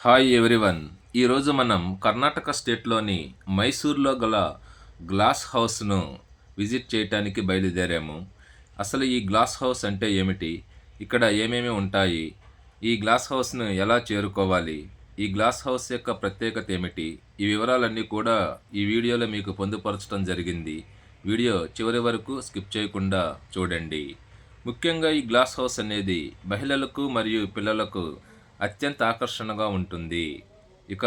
Hi everyone. ఈరోజు మనం కర్ణాటక స్టేట్లోని మైసూర్లో గల గ్లాస్ హౌస్ను విజిట్ చేయటానికి బయలుదేరాము. అసలు ఈ గ్లాస్ హౌస్ అంటే ఏమిటి, ఇక్కడ ఏమేమి ఉంటాయి, ఈ గ్లాస్ హౌస్ను ఎలా చేరుకోవాలి, ఈ గ్లాస్ హౌస్ యొక్క ప్రత్యేకత ఏమిటి, ఈ వివరాలన్నీ కూడా ఈ వీడియోలో మీకు పొందుపరచడం జరిగింది. వీడియో చివరి వరకు స్కిప్ చేయకుండా చూడండి. ముఖ్యంగా ఈ గ్లాస్ హౌస్ అనేది మహిళలకు మరియు పిల్లలకు అత్యంత ఆకర్షణగా ఉంటుంది. ఇక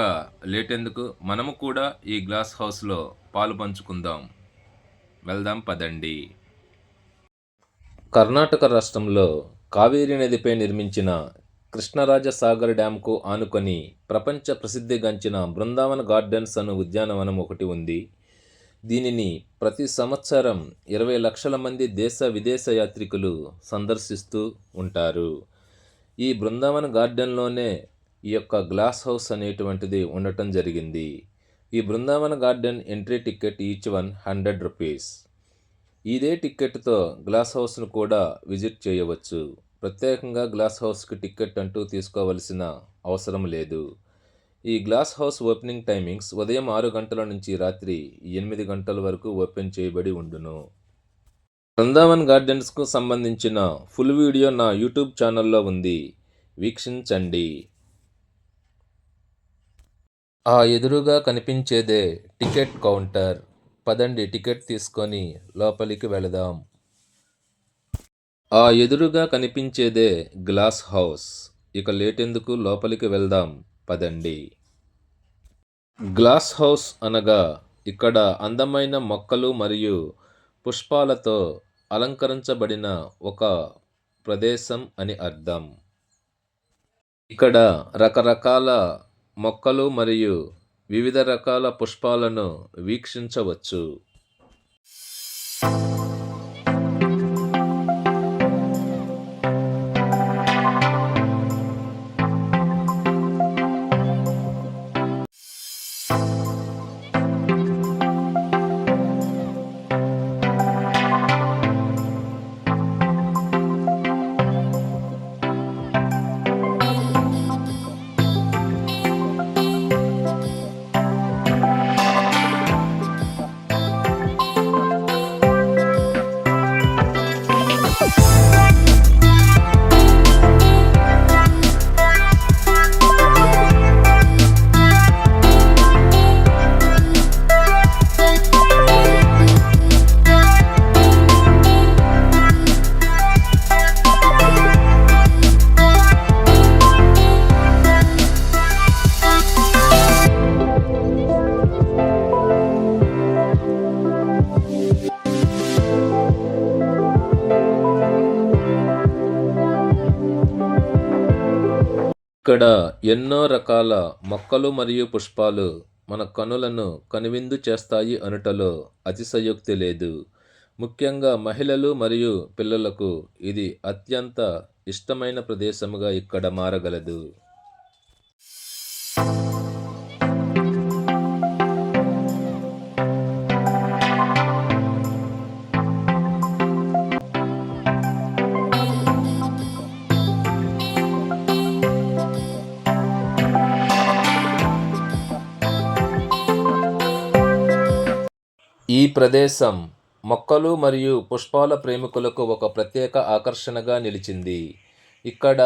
లేటెందుకు, మనము కూడా ఈ గ్లాస్ హౌస్లో పాలు పంచుకుందాం. వెళ్దాం పదండి. కర్ణాటక రాష్ట్రంలో కావేరీ నదిపై నిర్మించిన కృష్ణరాజసాగర్ డ్యాంకు ఆనుకొని ప్రపంచ ప్రసిద్ధిగాంచిన బృందావన్ గార్డెన్స్ అను ఉద్యానవనం ఒకటి ఉంది. దీనిని ప్రతి సంవత్సరం 20 లక్షల మంది దేశ విదేశ యాత్రికులు సందర్శిస్తూ ఉంటారు. ఈ బృందావన్ గార్డెన్లోనే ఈ యొక్క గ్లాస్ హౌస్ అనేటువంటిది ఉండటం జరిగింది. ఈ Brindavan garden entry ticket each one 100 rupees. ఇదే టికెట్తో గ్లాస్ హౌస్ను కూడా విజిట్ చేయవచ్చు. ప్రత్యేకంగా గ్లాస్ హౌస్కి టికెట్ అంటూ తీసుకోవలసిన అవసరం లేదు. ఈ గ్లాస్ హౌస్ ఓపెనింగ్ టైమింగ్స్ ఉదయం 6 గంటల నుంచి రాత్రి 8 గంటల వరకు ఓపెన్ చేయబడి ఉండును. బృందావన్ గార్డెన్స్కు సంబంధించిన ఫుల్ వీడియో నా యూట్యూబ్ ఛానల్లో ఉంది, వీక్షించండి. ఆ ఎదురుగా కనిపించేదే టికెట్ కౌంటర్. పదండి, టికెట్ తీసుకొని లోపలికి వెళదాం. ఆ ఎదురుగా కనిపించేదే గ్లాస్ హౌస్. ఇక లేటెందుకు, లోపలికి వెళ్దాం పదండి. గ్లాస్ హౌస్ అనగా ఇక్కడ అందమైన మొక్కలు మరియు పుష్పాలతో అలంకరించబడిన ఒక ప్రదేశం అని అర్థం. ఇక్కడ రకరకాల మొక్కలు మరియు వివిధ రకాల పుష్పాలను వీక్షించవచ్చు. ఇక్కడ ఎన్నో రకాల మొక్కలు మరియు పుష్పాలు మన కనులను కనువిందు చేస్తాయి అనుటలో అతిశయోక్తి లేదు. ముఖ్యంగా మహిళలు మరియు పిల్లలకు ఇది అత్యంత ఇష్టమైన ప్రదేశముగా ఇక్కడ మారగలదు. ఈ ప్రదేశం మొక్కలు మరియు పుష్పాల ప్రేమికులకు ఒక ప్రత్యేక ఆకర్షణగా నిలిచింది. ఇక్కడ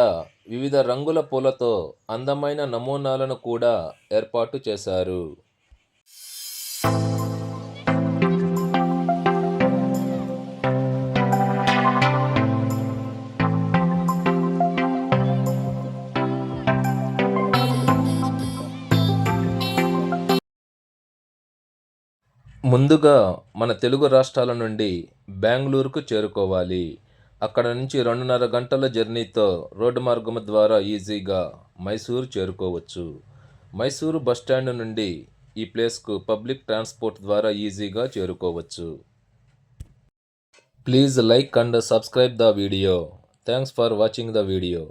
వివిధ రంగుల పూలతో అందమైన నమూనాలను కూడా ఏర్పాటు చేశారు. ముందుగా మన తెలుగు రాష్ట్రాల నుండి బెంగళూరుకు చేరుకోవాలి. అక్కడ నుంచి 2.5 గంటల జర్నీతో రోడ్డు మార్గము ద్వారా ఈజీగా మైసూరు చేరుకోవచ్చు. మైసూరు బస్టాండ్ నుండి ఈ ప్లేస్కు పబ్లిక్ ట్రాన్స్పోర్ట్ ద్వారా ఈజీగా చేరుకోవచ్చు. Please like and subscribe the video. Thanks for watching the video.